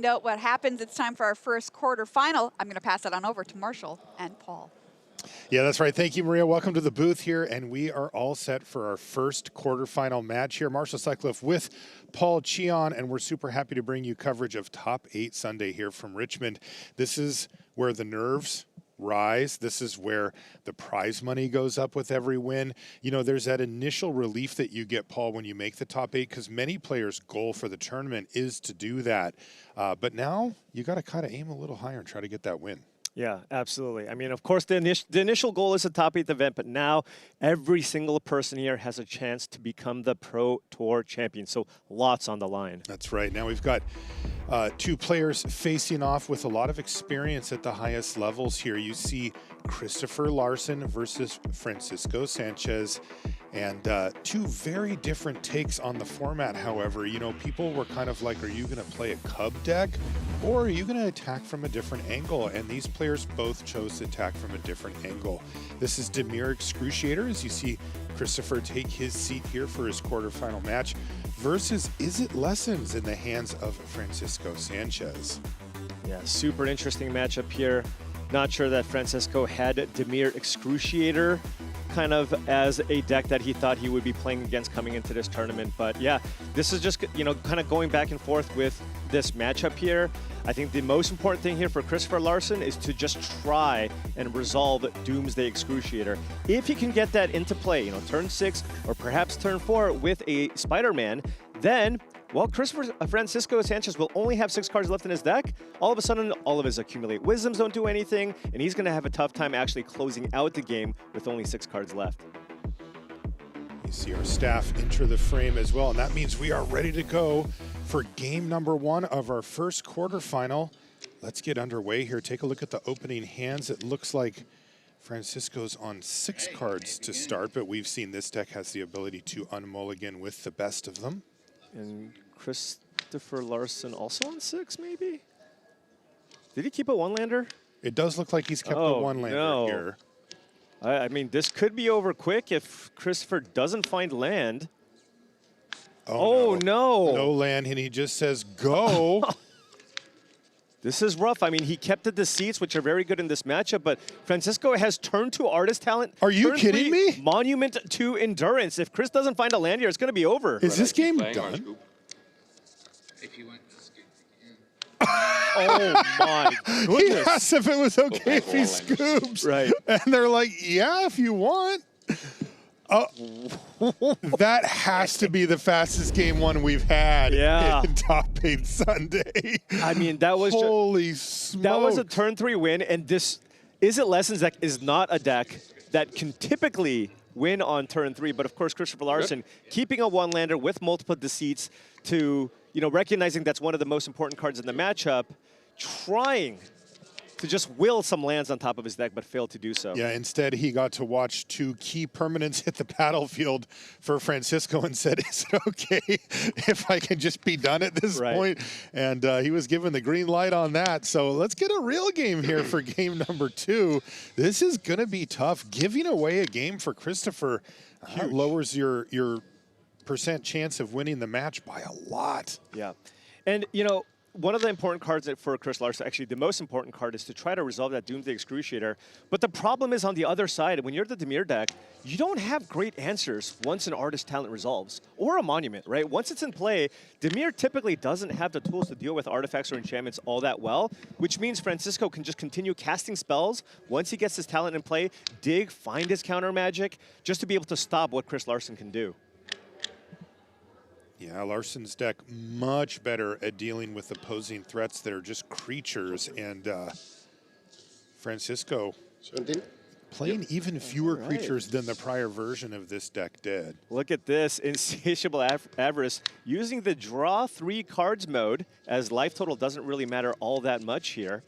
Out what happens. It's time for our first quarterfinal. I'm going to pass it on over to Marshall and Paul. Yeah, that's right. Thank you, Maria. Welcome to the booth here, and we are all set for our first quarterfinal match here. Marshall Sutcliffe with Paul Cheon, and we're super happy to bring you coverage of Top 8 Sunday here from Richmond. This is where the nerves rise. This is where the prize money goes up with every win. You know, there's that initial relief that you get, Paul, when you make the top 8, because many players' goal for the tournament is to do that. But now you got to kind of aim a little higher and try to get that win. Yeah, absolutely. I mean, of course, the initial goal is a top 8 event, but now every single person here has a chance to become the Pro Tour champion. So lots on the line. That's right. Now we've got two players facing off with a lot of experience at the highest levels here. You see Christoffer Larsen versus Francisco Sánchez, and two very different takes on the format. However, you know, people were kind of like, are you going to play a Cub deck or are you going to attack from a different angle? And these players both chose to attack from a different angle. This is Dimir Excruciator, as you see Christoffer take his seat here for his quarterfinal match, versus Is It Lessons in the hands of Francisco Sánchez. Yeah, super interesting matchup here. Not sure that Francisco had Dimir Excruciator kind of as a deck that he thought he would be playing against coming into this tournament. But yeah, this is just, you know, kind of going back and forth with this matchup here. I think the most important thing here for Christoffer Larsen is to just try and resolve Doomsday Excruciator. If he can get that into play, you know, turn 6 or perhaps turn 4 with a Spider-Man, then, well, Francisco Sánchez will only have 6 cards left in his deck. All of a sudden, all of his Accumulate Wisdoms don't do anything, and he's going to have a tough time actually closing out the game with only 6 cards left. You see our staff enter the frame as well, and that means we are ready to go for game number 1 of our first quarterfinal. Let's get underway here. Take a look at the opening hands. It looks like Francisco's on 6 cards to start, but we've seen this deck has the ability to unmulligan with the best of them. And Christoffer Larsen also on 6, maybe? Did he keep a one-lander? It does look like he's kept a one-lander here. I mean, this could be over quick if Christoffer doesn't find land. Oh, no. No land, and he just says, go. This is rough. I mean, he kept the Deceits, which are very good in this matchup, but Francisco has turned to Artist Talent. Are you kidding me? Monument to Endurance. If Chris doesn't find a land here, it's going to be over. Is this game done? If you want to skip Oh, my goodness. He asked if it was okay if he scoops. Right. And they're like, yeah, if you want. That has to be the fastest game 1 we've had in Top 8 Sunday. I mean, that was holy smokes. That was a turn 3 win, and this Is It Lessons deck is not a deck that can typically win on turn 3. But of course, Christoffer Larsen keeping a one-lander with multiple Deceits to, you know, recognizing that's one of the most important cards in the matchup, trying to just will some lands on top of his deck, but failed to do so. Yeah, instead he got to watch 2 key permanents hit the battlefield for Francisco and said, is it okay if I can just be done at this point? And he was given the green light on that. So let's get a real game here for game number 2. This is going to be tough. Giving away a game for Christoffer lowers your percent chance of winning the match by a lot. Yeah. And, you know, one of the important cards for Chris Larsen, actually the most important card, is to try to resolve that Doomsday Excruciator. But the problem is on the other side, when you're the Dimir deck, you don't have great answers once an Artist Talent resolves, or a Monument, right? Once it's in play, Dimir typically doesn't have the tools to deal with artifacts or enchantments all that well, which means Francisco can just continue casting spells once he gets his talent in play, dig, find his counter magic, just to be able to stop what Chris Larsen can do. Yeah, Larsen's deck much better at dealing with opposing threats that are just creatures, and Francisco playing even fewer creatures than the prior version of this deck did. Look at this, Insatiable Avarice, using the draw 3 cards mode, as life total doesn't really matter all that much here.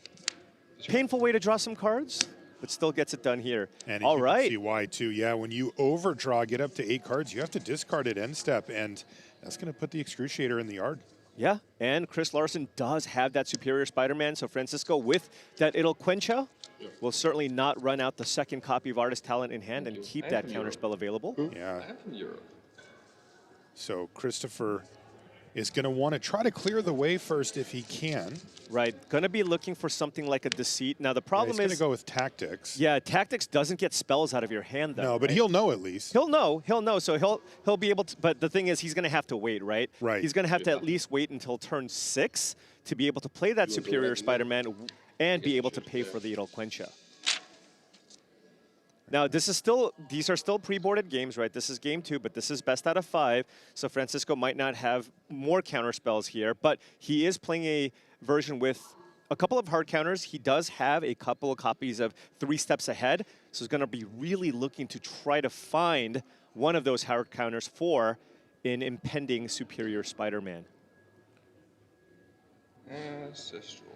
Painful way to draw some cards, but still gets it done here. And you can see why too. Yeah, when you overdraw, get up to 8 cards, you have to discard at end step, and that's going to put the Excruciator in the yard. Yeah, and Chris Larsen does have that superior Spider-Man, so Francisco with that It'll Quencha will certainly not run out the second copy of Artist Talent in hand and keep that counterspell available. Yeah. So Christoffer is going to want to try to clear the way first if he can. Right, going to be looking for something like a Deceit. Now the problem He's is, going to go with Tactics. yeah, Tactics doesn't get spells out of your hand though. No, but right? he'll know at least. He'll know, so he'll be able to, but the thing is he's going to have to wait, right? Right. He's going to have to at least wait until turn 6 to be able to play that Superior Spider-Man and be able to pay for the Eloquentia. Now, these are still pre-boarded games, right? This is game 2, but this is best out of 5. So Francisco might not have more counter spells here, but he is playing a version with a couple of hard counters. He does have a couple of copies of 3 Steps Ahead. So he's going to be really looking to try to find one of those hard counters for an impending Superior Spider-Man. Ancestral.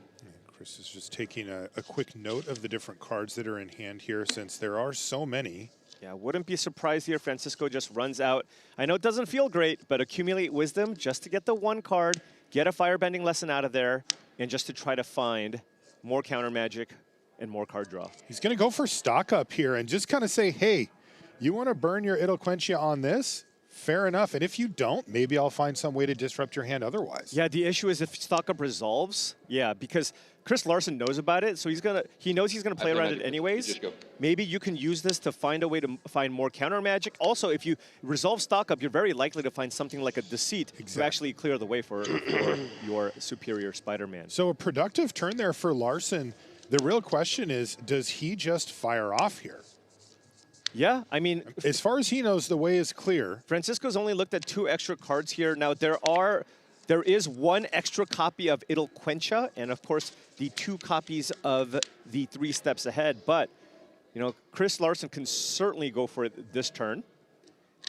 Chris is just taking a quick note of the different cards that are in hand here since there are so many. Yeah, wouldn't be surprised here. Francisco just runs out. I know it doesn't feel great, but accumulate Wisdom just to get the 1 card, get a Firebending Lesson out of there, and just to try to find more counter magic and more card draw. He's going to go for stock up here and just kind of say, hey, you want to burn your Eloquentia on this? Fair enough. And if you don't, maybe I'll find some way to disrupt your hand otherwise. Yeah, the issue is if stock up resolves, yeah, because Chris Larsen knows about it, so he knows he's gonna play around it anyways. Maybe you can use this to find a way to find more counter magic. Also, if you resolve stock up, you're very likely to find something like a Deceit to actually clear the way for your Superior Spider-Man. So a productive turn there for Larsen. The real question is, does he just fire off here? Yeah, I mean, as far as he knows, the way is clear. Francisco's only looked at 2 extra cards here. Now, there is 1 extra copy of Eloquentia, and of course, the 2 copies of the 3 Steps Ahead. But, you know, Chris Larsen can certainly go for it this turn.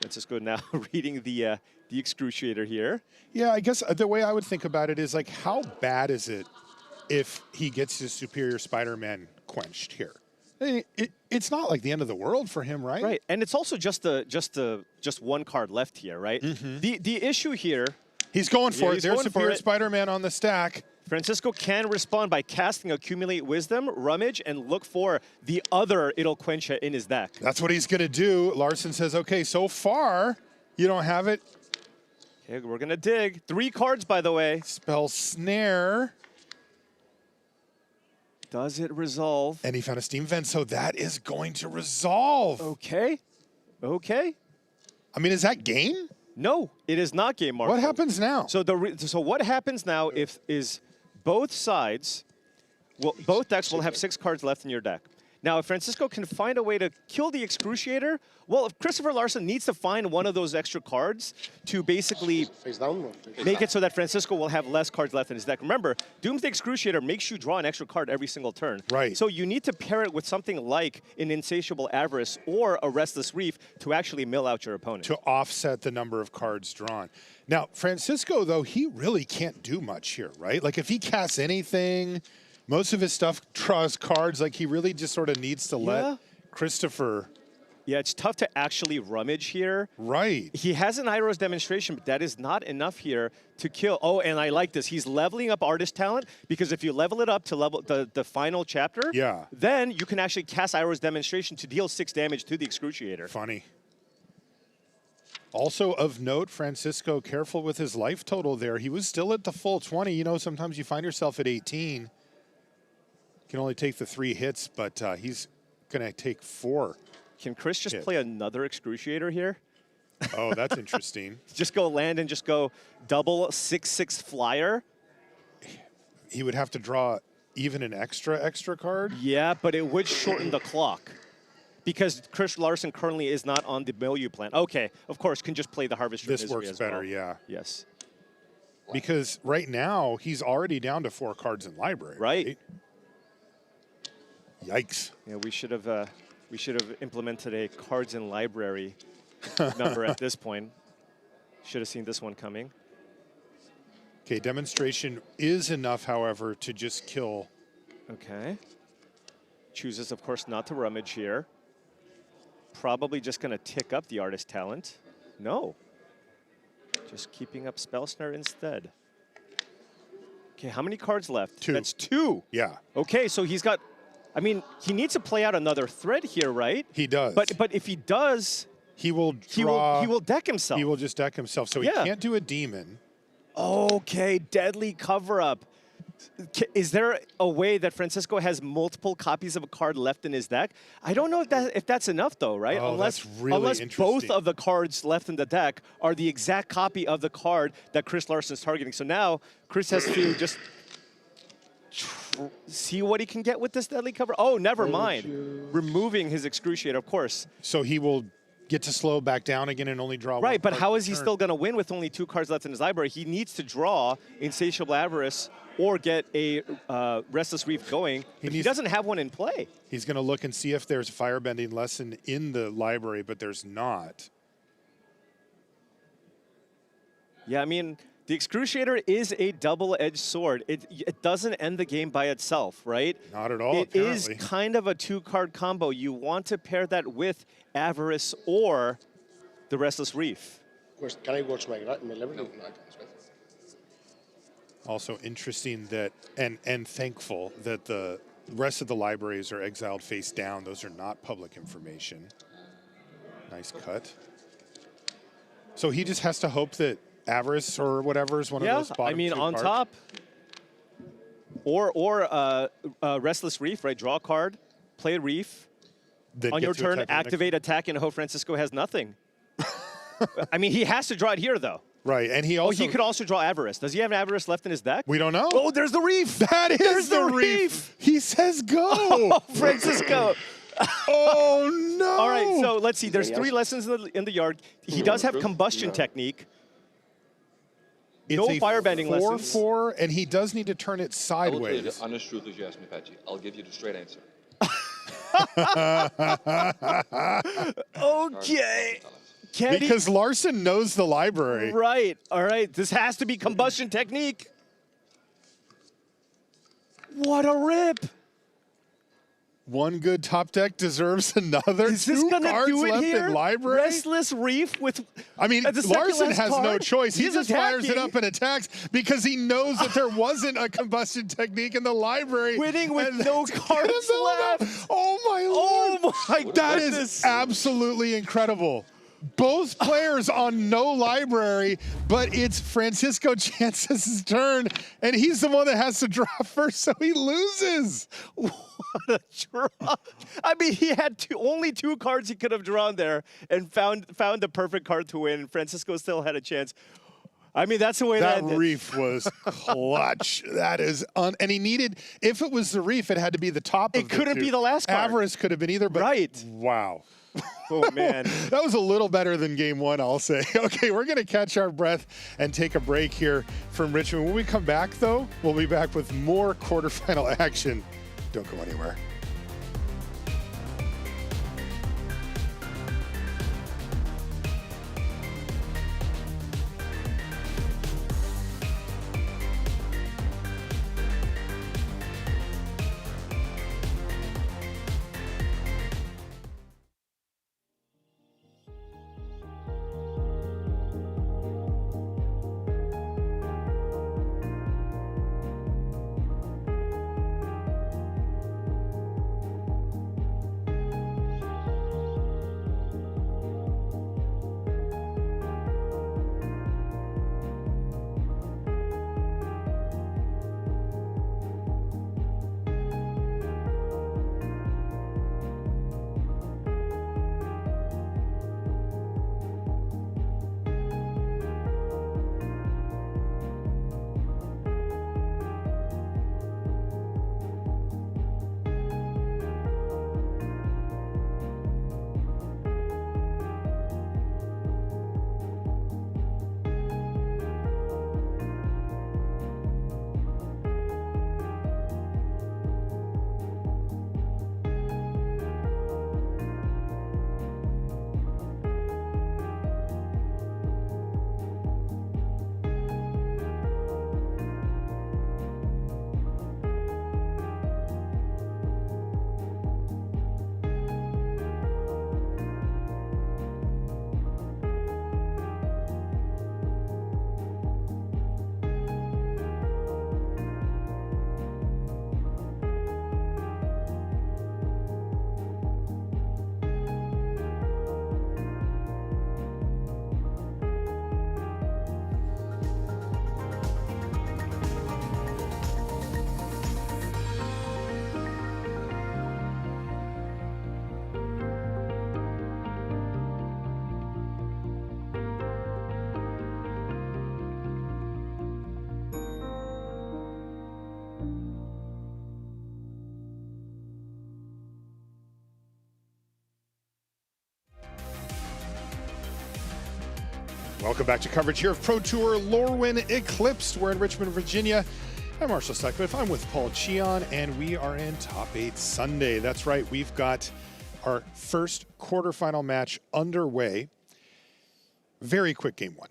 Francisco now reading the Excruciator here. Yeah, I guess the way I would think about it is, like, how bad is it if he gets his Superior Spider-Man quenched here? It's not like the end of the world for him, right? Right, and it's also just 1 card left here, right? The issue here... He's going for it. There's Superior Spider-Man on the stack. Francisco can respond by casting Accumulate Wisdom, Rummage, and look for the other Eloquentia in his deck. That's what he's going to do. Larsen says, okay, so far, you don't have it. Okay, we're going to dig. 3 cards, by the way. Spell Snare. Does it resolve? And he found a Steam Vent, so that is going to resolve. Okay. Okay. I mean, is that game? No, it is not game, Mark. What happens now? So so what happens now is both sides, both decks will have 6 cards left in your deck. Now, if Francisco can find a way to kill the Excruciator, well, if Christoffer Larsen needs to find one of those extra cards to basically make it so that Francisco will have less cards left in his deck. Remember, Doomsday Excruciator makes you draw an extra card every single turn. Right. So you need to pair it with something like an Insatiable Avarice or a Restless Reef to actually mill out your opponent. To offset the number of cards drawn. Now, Francisco, though, he really can't do much here, right? Like, if he casts anything... Most of his stuff draws cards. Like, he really just sort of needs to let Christoffer... Yeah, it's tough to actually rummage here. Right. He has an Iroh's Demonstration, but that is not enough here to kill. Oh, and I like this. He's leveling up Artist Talent, because if you level it up to level the final chapter, then you can actually cast Iroh's Demonstration to deal 6 damage to the Excruciator. Funny. Also of note, Francisco, careful with his life total there. He was still at the full 20. You know, sometimes you find yourself at 18. Can only take the 3 hits, but he's going to take 4. Can Chris just play another Excruciator here? Oh, that's interesting. Just go land and just go double 6/6 flyer? He would have to draw even an extra card? Yeah, but it would shorten the clock. Because Chris Larsen currently is not on the milieu plan. Okay, of course, can just play the Harvester This Misery works as better, well. yeah. Yes. Because right now, he's already down to 4 cards in library. Right. Yikes. Yeah, we should have implemented a cards in library number at this point. Should have seen this one coming. Okay, Demonstration is enough, however, to just kill. Okay. Chooses, of course, not to rummage here. Probably just going to tick up the Artist Talent. No. Just keeping up Spell Snare instead. Okay, how many cards left? 2. That's 2. Yeah. Okay, so he's got... I mean, he needs to play out another thread here, right? He does. But if he does... He will draw... He will deck himself. He will just deck himself. So he can't do a demon. Okay, deadly cover-up. Is there a way that Francisco has multiple copies of a card left in his deck? I don't know if that's enough though, right? Oh, that's really unless both interesting. of the cards left in the deck are the exact copy of the card that Chris Larsen is targeting. So now Chris has to just see what he can get with this deadly cover. Oh, never mind. Removing his Excruciator, of course. So he will get to slow back down again and only draw one Right, but card how per is he turn. still going to win with only 2 cards left in his library? He needs to draw Insatiable Avarice or get a Restless Reef going. But he needs- doesn't have one in play. He's going to look and see if there's a Firebending Lesson in the library, but there's not. Yeah, I mean, the Excruciator is a double-edged sword. It doesn't end the game by itself, right? Not at all, It is apparently. kind of a 2-card combo. You want to pair that with Avarice or the Restless Reef. Can I watch my library? No, I can't. Also interesting that, and thankful that the rest of the libraries are exiled face down. Those are not public information. Nice cut. So he just has to hope that Avarice or whatever is one of Yeah, those bottom I mean, 2 on cards. top. Or Restless Reef, right? Draw a card, play a Reef. Then On get your to turn, attack the next- activate attack, and hope Francisco has nothing. I mean, he has to draw it here, though. Right, and he Oh, also... he could also draw Avarice. Does he have Avarice left in his deck? We don't know. Oh, there's the Reef. That is There's the the reef. reef. He says go. Oh, Francisco. Oh, no. All right, so let's see. There's 3 lessons in the yard. He does have Combustion Technique. It's no a Firebending lessons. 4/4, and he does need to turn it I will tell you the sideways. honest truth as you ask me, Patchy. I'll give you the straight answer. Okay. Can Because Larsen knows the library. Right. All right. This has to be Combustion Technique. What a rip. One good top deck deserves another. Is this 2 going to cards do it left here? in library. Restless Reef with... I mean, as the second Larsen last has no card? choice. He He's just fires it attacking. up and attacks because he knows that there wasn't a combustion technique in the library. Winning with And no that's cards gonna build up. left. Oh, my Lord. Oh, my That goodness. is absolutely incredible. Both players on no library, but it's Francisco Chances' turn, and he's the one that has to draw first, so he loses. What a draw. I mean, he had only 2 cards he could have drawn there and found the perfect card to win. Francisco still had a chance. I mean, that's the way That that ended. reef was clutch. That is and he needed, if it was the reef, it had to be the top of It the couldn't 2. be the last card. Avarice could have been either, but Right. wow. Oh, man. That was a little better than game 1, I'll say. Okay, we're going to catch our breath and take a break here from Richmond. When we come back, though, we'll be back with more quarterfinal action. Don't go anywhere. Welcome back to coverage here of Pro Tour Lorwyn Eclipsed. We're in Richmond, Virginia. I'm Marshall Sutcliffe. I'm with Paul Cheon, and we are in Top 8 Sunday. That's right, we've got our first quarterfinal match underway. Very quick game one.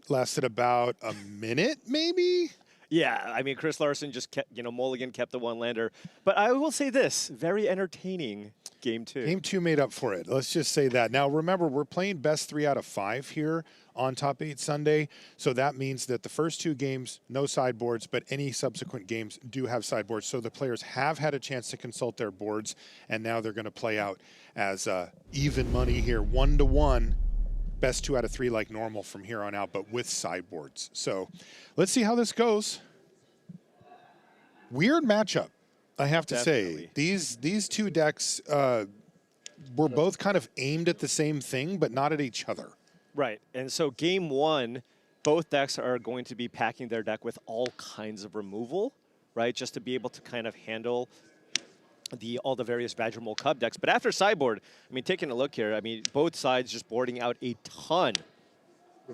Lasted about a minute, maybe? Yeah, I mean, Chris Larsen just kept, Mulligan kept the one-lander. But I will say this, very entertaining game two. Game two made up for it. Let's just say that. Now, remember, we're playing best 3 out of 5 here on Top 8 Sunday. So that means that the first 2 games, no sideboards, but any subsequent games do have sideboards. So the players have had a chance to consult their boards, and now they're going to play out as even money here, 1-to-1. Best 2 out of 3 like normal from here on out, but with sideboards. So let's see how this goes. Weird matchup, I have to say. These 2 decks were both kind of aimed at the same thing, but not at each other. Right, and so game one, both decks are going to be packing their deck with all kinds of removal, right, just to be able to kind of handle all the various Vajramol Cub decks. But after sideboard, I mean, taking a look here, I mean, both sides just boarding out a ton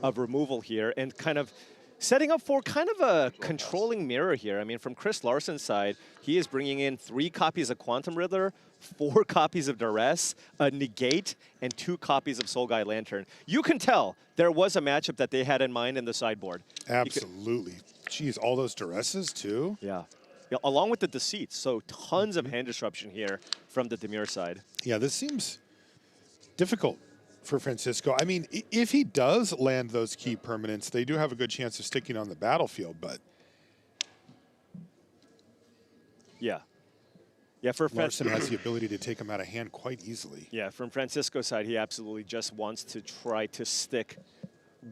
of removal here and kind of setting up for kind of a controlling mirror here. I mean, from Chris Larsen's side, he is bringing in 3 copies of Quantum Riddler, 4 copies of Duress, a Negate, and 2 copies of Soul Guide Lantern. You can tell there was a matchup that they had in mind in the sideboard. Absolutely. Jeez, all those Duresses too? Yeah. Yeah, along with the Deceits, so tons of hand disruption here from the Dimir side. Yeah, this seems difficult for Francisco. I mean, if he does land those key permanents, they do have a good chance of sticking on the battlefield, but... Yeah. Yeah, for Larsen has the ability to take him out of hand quite easily. Yeah, from Francisco's side, he absolutely just wants to try to stick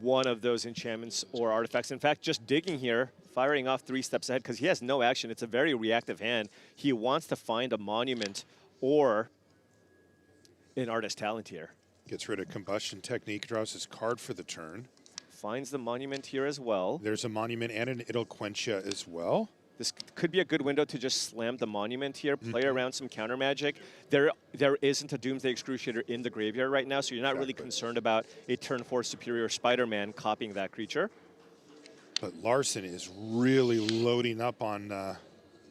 one of those enchantments or artifacts. In fact, just digging here, firing off 3 steps ahead because he has no action. It's a very reactive hand. He wants to find a monument or an artist talent here. Gets rid of Combustion Technique, draws his card for the turn. Finds the monument here as well. There's a monument and an Idolquentia as well. This could be a good window to just slam the monument here, play around some counter magic. There isn't a Doomsday Excruciator in the graveyard right now, so you're not really concerned about a turn 4 Superior Spider-Man copying that creature. But Larsen is really loading up on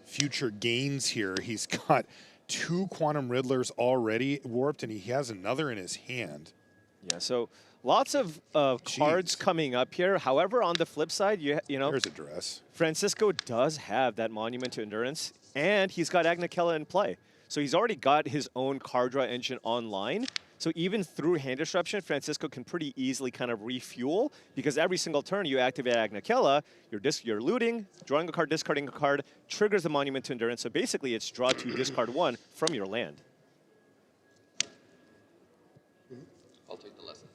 future gains here. He's got 2 Quantum Riddlers already warped, and he has another in his hand. Yeah, so lots of cards coming up here. However, on the flip side, you know, there's a Duress. Francisco does have that Monument to Endurance, and he's got Agnikella in play. So he's already got his own card draw engine online. So even through hand disruption, Francisco can pretty easily kind of refuel, because every single turn you activate Agnikella, you're looting, drawing a card, discarding a card, triggers the Monument to Endurance. So basically it's draw 2, discard 1 from your land. I'll take the lesson.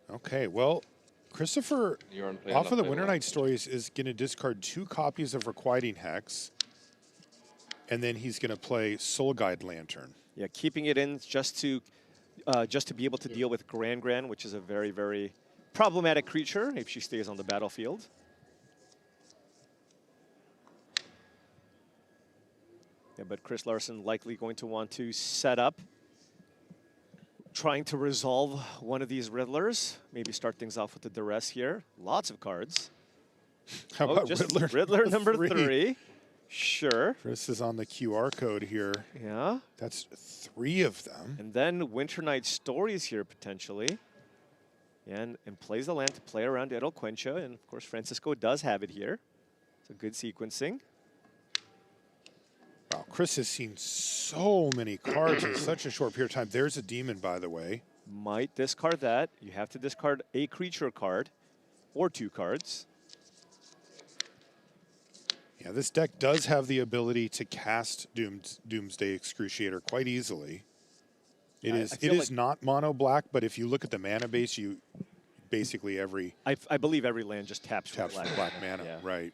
Okay, well, Christoffer, You're off of the Winter Night Stories, is going to discard 2 copies of Requiting Hex, and then he's going to play Soul Guide Lantern. Yeah, keeping it in just to be able to deal with Gran, which is a very, very problematic creature if she stays on the battlefield. Yeah, but Chris Larsen likely going to want to set up, trying to resolve one of these Riddlers. Maybe start things off with the Duress here. Lots of cards. How about just Riddler number 3? Sure. Chris is on the QR code here. Yeah. That's 3 of them. And then Winter Night Stories here, potentially. Yeah, and plays the land to play around Idolquentia. And, of course, Francisco does have it here. It's a good sequencing. Wow, Chris has seen so many cards in such a short period of time. There's a demon, by the way. Might discard that. You have to discard a creature card or 2 cards. Yeah, this deck does have the ability to cast Doomsday Excruciator quite easily. It is not mono black, but if you look at the mana base, you basically every... I believe every land just taps for black mana, yeah. Right.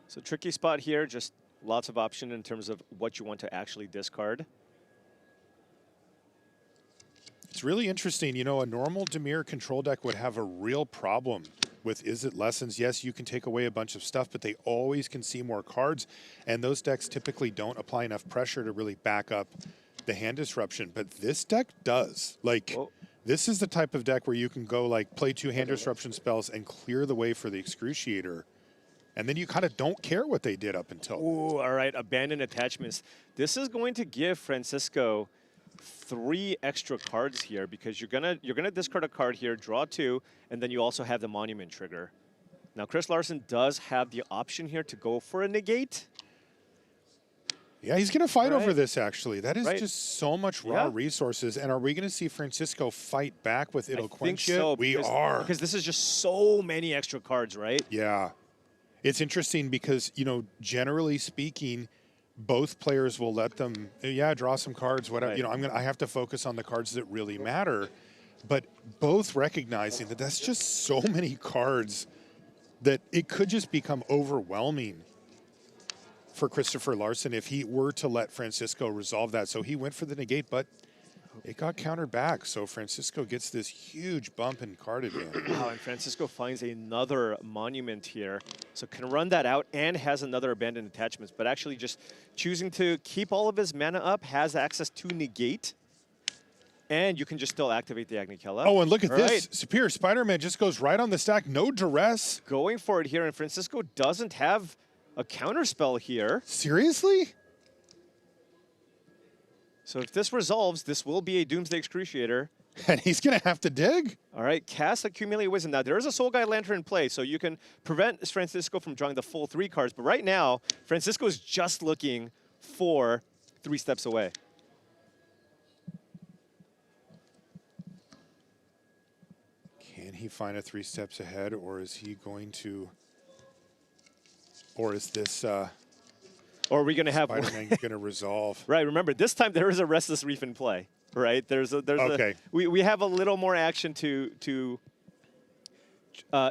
So tricky spot here, just lots of option in terms of what you want to actually discard. It's really interesting. You know, a normal Dimir control deck would have a real problem with Is It Lessons. Yes, you can take away a bunch of stuff, but they always can see more cards, and those decks typically don't apply enough pressure to really back up the hand disruption, but this deck does. Like, Whoa. this is the type of deck where you can go like play 2 hand disruption spells and clear the way for the Excruciator. And then you kind of don't care what they did up until. Ooh, all right, abandoned attachments. This is going to give Francisco 3 extra cards here because you're gonna discard a card here, draw 2, and then you also have the monument trigger. Now, Chris Larsen does have the option here to go for a negate. Yeah, he's going to fight over Right. this, actually. That is Right. just so much raw Yeah. resources. And are we going to see Francisco fight back with It'll I think Quench so. it? We because, are. Because this is just so many extra cards, right? Yeah. It's interesting because, you know, generally speaking, both players will let them, draw some cards, whatever. Right. You know, I have to focus on the cards that really matter. But both recognizing that that's just so many cards that it could just become overwhelming for Christoffer Larsen if he were to let Francisco resolve that. So he went for the negate, but it got countered back. So Francisco gets this huge bump in card advantage. Wow, and Francisco finds another monument here. So can run that out and has another abandoned attachments, but actually just choosing to keep all of his mana up, has access to negate. And you can just still activate the Agnikella. Oh, and look at All this. right. Superior Spider-Man just goes right on the stack. No duress. Going for it here, and Francisco doesn't have a counter spell here. Seriously? So if this resolves, this will be a Doomsday Excruciator. And he's going to have to dig? All right, cast Accumulate Wisdom. Now, there is a Soul Guide Lantern in play, so you can prevent Francisco from drawing the full 3 cards. But right now, Francisco is just looking for 3 steps away. Can he find a 3 steps ahead, or is he going to... Or is this Or are we going to have... Spider-Man going to resolve? Right, remember, this time there is a Restless Reef in play, right? Okay. We have a little more action to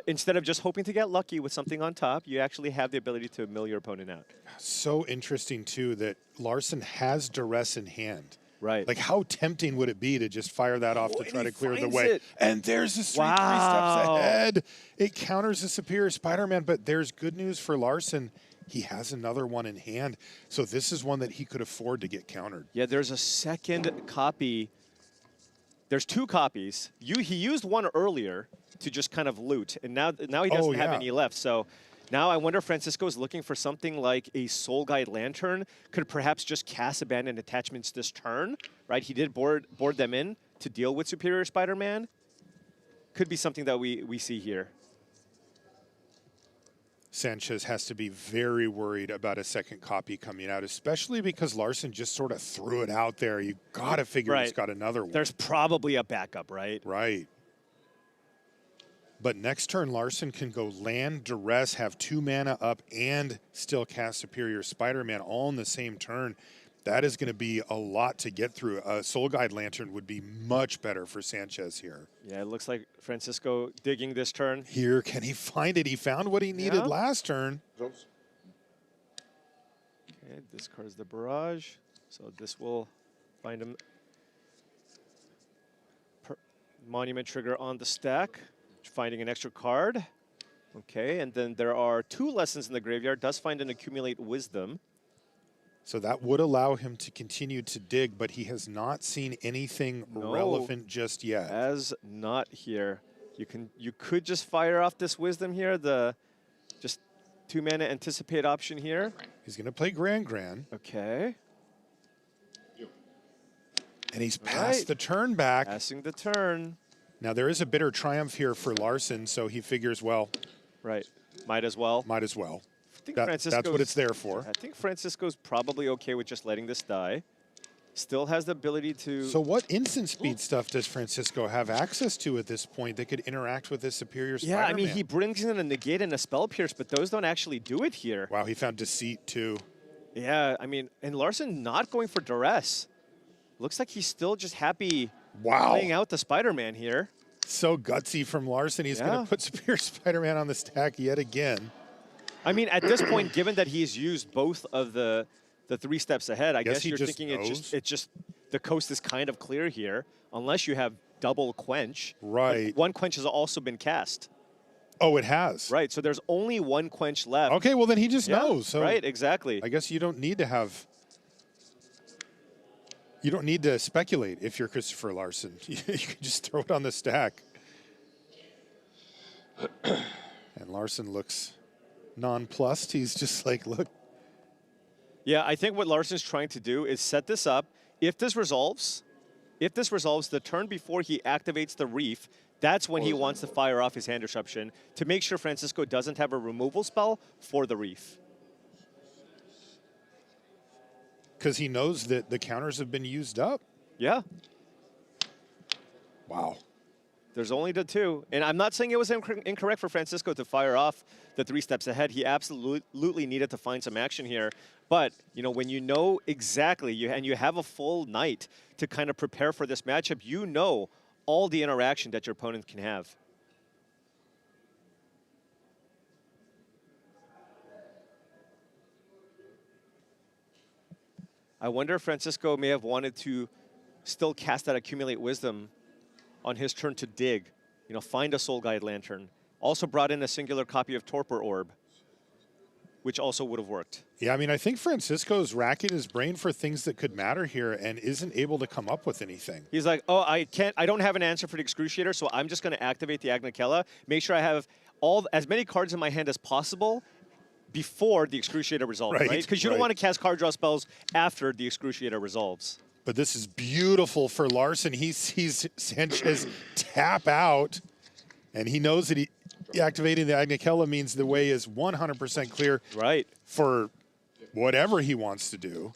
instead of just hoping to get lucky with something on top, you actually have the ability to mill your opponent out. So interesting, too, that Larsen has duress in hand. Right. Like, how tempting would it be to just fire that off to and try he to clear the finds way? it. And there's a street 3 Wow. steps ahead. It counters the Superior Spider-Man, but there's good news for Larsen. He has another one in hand. So this is one that he could afford to get countered. Yeah, there's a second copy. There's 2 copies. He used one earlier to just kind of loot, and now he doesn't have any left. So now I wonder if Francisco is looking for something like a Soul Guide Lantern. Could perhaps just cast Abandoned Attachments this turn, right? He did board them in to deal with Superior Spider-Man. Could be something that we see here. Sánchez has to be very worried about a second copy coming out, especially because Larsen just sort of threw it out there. You got to figure he's got another one. There's probably a backup, right? Right. But next turn, Larsen can go land, duress, have 2 mana up, and still cast Superior Spider-Man all in the same turn. That is going to be a lot to get through. A Soul Guide Lantern would be much better for Sánchez here. Yeah, it looks like Francisco digging this turn. Here, can he find it? He found what he needed last turn. Drops. Okay, discards the barrage. So this will find him. Monument trigger on the stack, finding an extra card. Okay, and then there are 2 lessons in the graveyard. Does find an Accumulate Wisdom. So that would allow him to continue to dig, but he has not seen anything relevant just yet. As not here. You could just fire off this Wisdom here. The just 2 mana anticipate option here. He's going to play Grand. Okay. And he's passed the turn back. Passing the turn. Now, there is a bitter triumph here for Larsen, so he figures, well, Right. Might as well. might as well. I think That's what it's there for. I think Francisco's probably okay with just letting this die. Still has the ability to... So what instant speed stuff does Francisco have access to at this point that could interact with this Superior Spider-Man? Yeah, I mean, he brings in a Negate and a Spell Pierce, but those don't actually do it here. Wow, he found Deceit, too. Yeah, I mean, and Larsen not going for Duress. Looks like he's still just happy playing out the Spider-Man here. So gutsy from Larsen. He's going to put Superior Spider-Man on the stack yet again. I mean, at this point, given that he's used both of the 3 steps ahead, I guess you're thinking it's just the coast is kind of clear here, unless you have double quench. Right. But 1 quench has also been cast. Oh, it has. Right. So there's only 1 quench left. Okay, well then he just knows. So right. Exactly. I guess you don't need to have. You don't need to speculate if you're Christoffer Larsen. You can just throw it on the stack. And Larsen looks nonplussed. He's just like, look. Yeah, I think what Larsen's trying to do is set this up. If this resolves the turn before he activates the reef, that's when he wants to fire off his hand disruption to make sure Francisco doesn't have a removal spell for the reef. Because he knows that the counters have been used up. Yeah. Wow. There's only the 2. And I'm not saying it was incorrect for Francisco to fire off the 3 steps ahead. He absolutely needed to find some action here. But, you know, when you know exactly, and you have a full night to kind of prepare for this matchup, you know all the interaction that your opponent can have. I wonder if Francisco may have wanted to still cast that Accumulate Wisdom on his turn to dig, you know, find a Soul Guide Lantern. Also brought in a singular copy of Torpor Orb, which also would have worked. Yeah, I mean, I think Francisco's racking his brain for things that could matter here and isn't able to come up with anything. He's like, oh, I don't have an answer for the Excruciator, so I'm just going to activate the Agnicella, make sure I have as many cards in my hand as possible before the Excruciator resolves, right? Because you don't want to cast card draw spells after the Excruciator resolves. But this is beautiful for Larsen. He sees Sánchez tap out, and he knows that activating the Agnicella means the way is 100% clear for whatever he wants to do.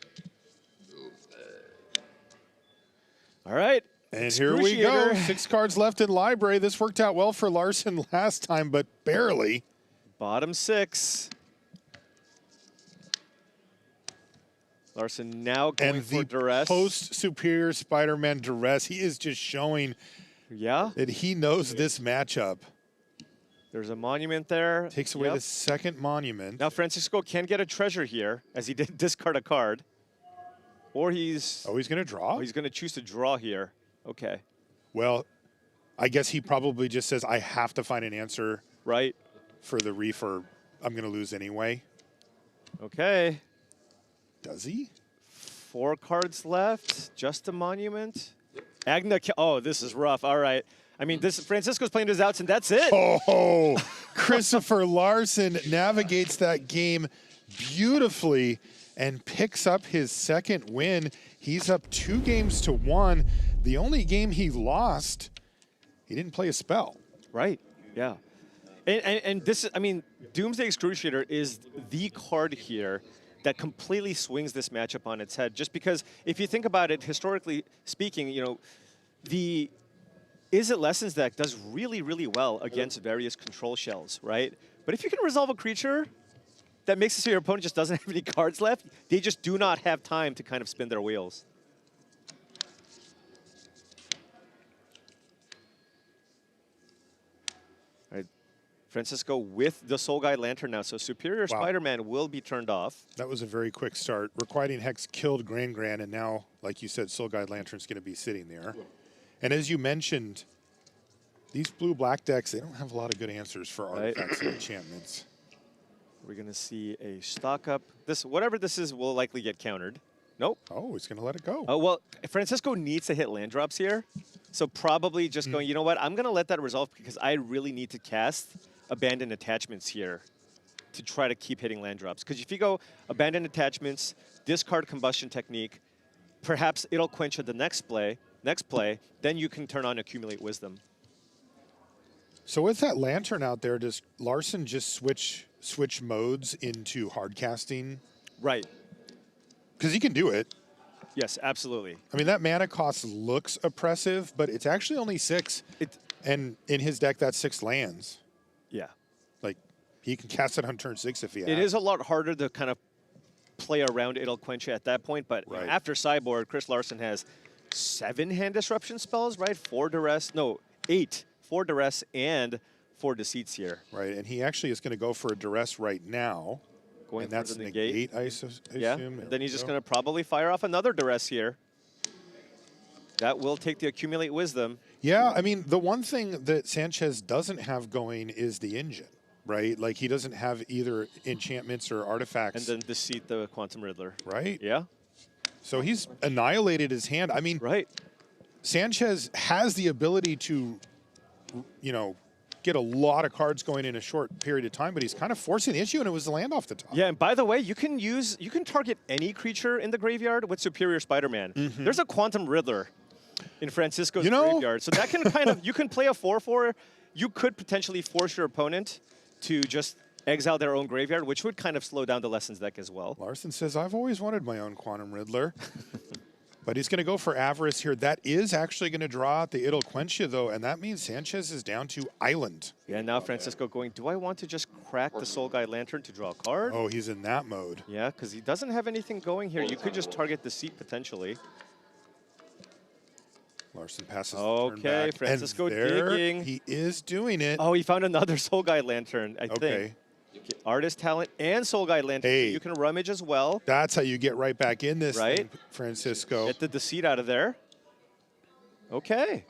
All right. And here we go. 6 cards left in library. This worked out well for Larsen last time, but barely. Bottom 6. Larsen now going for duress. Post-Superior Spider-Man duress. He is just showing that he knows this matchup. There's a monument there. Takes away the second monument. Now Francisco can get a treasure here, as he did discard a card. Or he's... Oh, he's going to draw? Oh, he's going to choose to draw here. Okay. Well, I guess he probably just says, I have to find an answer for the reef or I'm going to lose anyway. Okay. Does he? 4 cards left. Just a monument. Oh, this is rough. All right. I mean, Francisco's playing his outs, and that's it. Oh, Christoffer Larsen navigates that game beautifully and picks up his second win. He's up 2-1. The only game he lost, he didn't play a spell. Right, yeah. And this, I mean, Doomsday Excruciator is the card here that completely swings this matchup on its head. Just because, if you think about it, historically speaking, you know, the Is It Lessons deck does really, really well against various control shells, right? But if you can resolve a creature that makes it so your opponent just doesn't have any cards left, they just do not have time to kind of spin their wheels. All right. Francisco with the Soul Guide Lantern now, so Superior Spider-Man will be turned off. That was a very quick start. Requiting Hex killed Gran, and now, like you said, Soul Guide Lantern's going to be sitting there. And as you mentioned, these blue-black decks, they don't have a lot of good answers for artifacts and enchantments. We're going to see a stock up. Whatever this is will likely get countered. Nope. Oh, he's going to let it go. Oh, well, Francisco needs to hit land drops here. So probably just going, you know what, I'm going to let that resolve because I really need to cast Abandoned Attachments here to try to keep hitting land drops. Because if you go Abandoned Attachments, discard Combustion Technique, perhaps it'll quench at the next play, then you can turn on Accumulate Wisdom. So with that Lantern out there, does Larsen just switch modes into hard casting? Right. Because he can do it. Yes, absolutely. I mean, that mana cost looks oppressive, but it's actually only 6. And in his deck, that's 6 lands. Yeah. Like, he can cast it on turn 6 if he has. It is a lot harder to kind of play around It'll Quench at that point, but after sideboard, Chris Larsen has 7 hand disruption spells, right? 4 duress, no, 8. 4 duress and 4 deceits here. Right, and he actually is going to go for a duress right now. Going and that's the negate. I assume. Yeah, then he's just going to probably fire off another duress here. That will take the Accumulate Wisdom. Yeah, I mean, the one thing that Sánchez doesn't have going is the engine, right? Like, he doesn't have either enchantments or artifacts. And then Deceit the Quantum Riddler. Right? Yeah. So he's annihilated his hand. I mean, Right. Sánchez has the ability to, get a lot of cards going in a short period of time, but he's kind of forcing the issue, and it was the land off the top. Yeah, and by the way, you can target any creature in the graveyard with Superior Spider-Man. There's a Quantum Riddler in Francisco's graveyard, so that can kind of, you can play a 4/4. You could potentially force your opponent to just exile their own graveyard, which would kind of slow down the Lessons deck as well. Larsen says, I've always wanted my own Quantum Riddler. But he's going to go for Avarice here. That is actually going to draw out the It'll Quench You, though, and that means Sánchez is down to Island. Yeah, now Francisco going, do I want to just crack the Soul Guide Lantern to draw a card? Oh, he's in that mode. Yeah, because he doesn't have anything going here. You could just target the seat potentially. Larsen passes Okay, the turn back. Francisco and there digging. He is doing it. Oh, he found another Soul Guide Lantern, I think. Okay. Artist Talent and Soul Guide Lantern. Hey. You can rummage as well. That's how you get right back in this Right? thing, Francisco. Get the deceit out of there. Okay.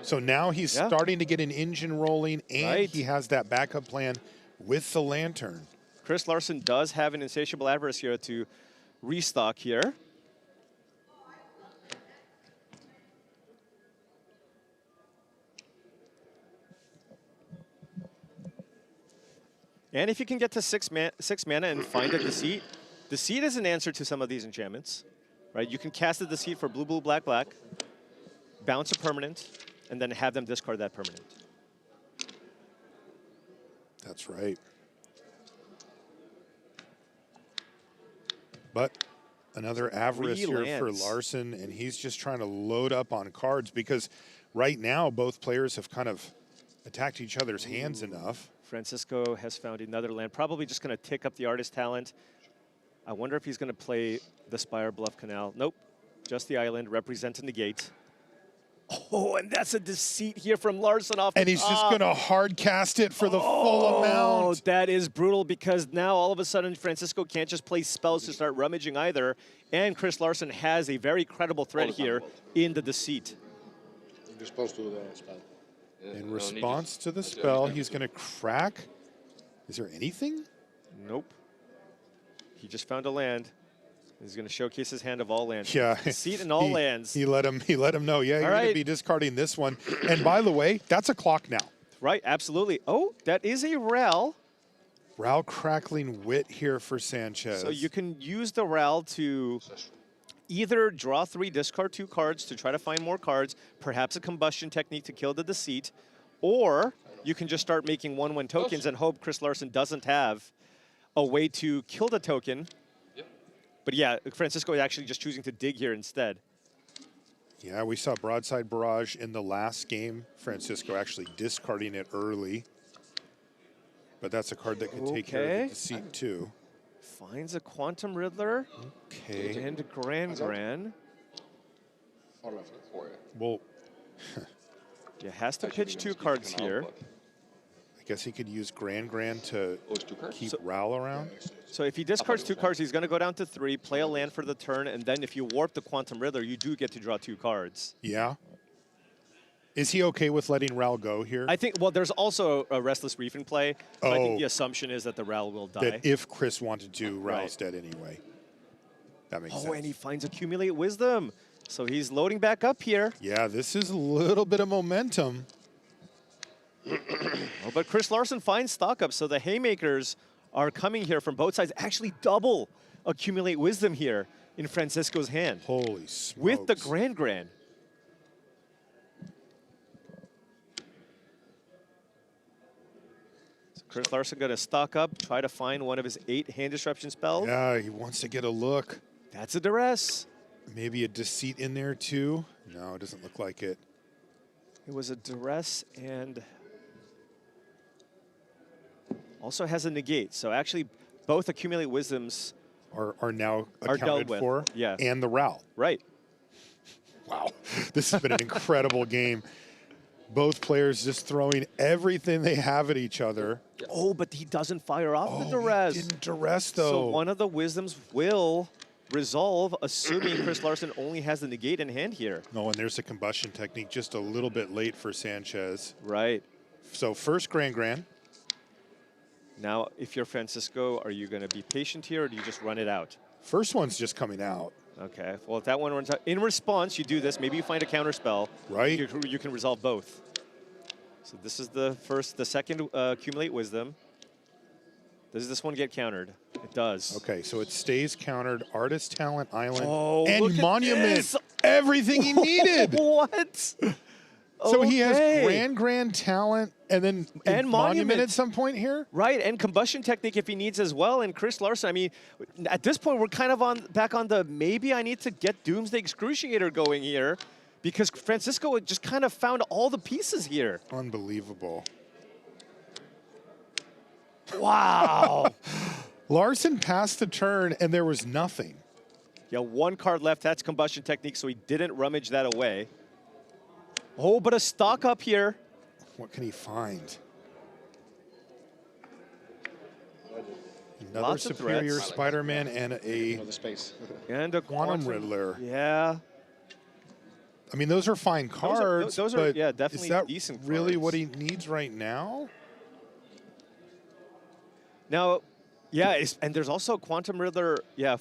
So now he's starting to get an engine rolling, and he has that backup plan with the Lantern. Chris Larsen does have an Insatiable Avarice here to restock here. And if you can get to six mana and find a Deceit, Deceit is an answer to some of these enchantments, right? You can cast a Deceit for blue, blue, black, black, bounce a permanent, and then have them discard that permanent. That's right. But another Avarice here for Larsen, and he's just trying to load up on cards because right now both players have kind of attacked each other's hands enough. Francisco has found another land, probably just going to tick up the Artist Talent. I wonder if he's going to play the Spire Bluff Canal. Nope, just the island, representing the gate. Oh, and that's a Deceit here from Larsen off the And he's top. just going to hard cast it for the full amount. Oh, that is brutal because now all of a sudden Francisco can't just play spells to start rummaging either. And Chris Larsen has a very credible threat here in the Deceit. In response to the spell. In response to the spell, he's going to crack. Is there anything? Nope. He just found a land. He's going to showcase his hand of all lands. Yeah. Deceit in all lands. He let him know, yeah, you're going to be discarding this one. And by the way, that's a clock now. Right, absolutely. Oh, that is a Ral. Ral Crackling Wit here for Sánchez. So you can use the Ral to either draw 3, discard 2 cards to try to find more cards, perhaps a combustion technique to kill the Deceit, or you can just start making 1/1 tokens and hope Chris Larsen doesn't have a way to kill the token. But yeah, Francisco is actually just choosing to dig here instead. Yeah, we saw Broadside Barrage in the last game. Francisco actually discarding it early. But that's a card that could take care of the Deceit too. Finds a Quantum Riddler. Okay. And Gran. Well, he has to pitch 2 cards here. I guess he could use Gran to keep Ral around. So if he discards 2 cards, he's going to go down to 3, play a land for the turn, and then if you warp the Quantum Riddler, you do get to draw 2 cards. Yeah. Is he okay with letting Ral go here? I think, well, there's also a Restless Reef in play. So I think the assumption is that the Ral will die. That if Chris wanted to, Ral's dead anyway. That makes sense. Oh, and he finds Accumulate Wisdom. So he's loading back up here. Yeah, this is a little bit of momentum. Oh, but Chris Larsen finds stock up, so the Haymakers are coming here from both sides. Actually double Accumulate Wisdom here in Francisco's hand. Holy smokes. With the Gran. So Chris Larsen going to stock up, try to find one of his 8 hand disruption spells. Yeah, he wants to get a look. That's a Duress. Maybe a Deceit in there too. No, it doesn't look like it. It was a Duress and also has a Negate. So actually both Accumulate Wisdoms are now are accounted dealt with. for. Yeah. And the Ral. Right. Wow. This has been an incredible game. Both players just throwing everything they have at each other. Oh, but he doesn't fire off the Duress. He didn't Duress though. So one of the Wisdoms will resolve, assuming Chris Larsen only has the Negate in hand here. No, and there's a combustion technique just a little bit late for Sánchez. Right. So first Gran. Now, if you're Francisco, are you going to be patient here or do you just run it out? First one's just coming out. Okay, well, if that one runs out, in response, you do this. Maybe you find a counter spell. Right. You can resolve both. So this is the first. The second, accumulate wisdom. Does this one get countered? It does. Okay, so it stays countered. Artist, talent, island, Oh, and look at monument. this. Everything he needed. What? So he has Okay. grand talent, and then And monument monument. at some point here. Right, and combustion technique if he needs as well. And Chris Larsen, I mean, at this point, we're kind of back on the maybe I need to get Doomsday Excruciator going here because Francisco just kind of found all the pieces here. Unbelievable. Wow. Larsen passed the turn, and there was nothing. Yeah, one card left. That's combustion technique, so he didn't rummage that away. Oh, but a stock up here. What can he find? Another Lots of superior threats. Spider-Man and a For the space. And a Quantum Riddler. Yeah. I mean, those are fine cards. those are but yeah, definitely is that decent really what he cards. needs right now? Now, yeah, and there's also Quantum Riddler, yeah,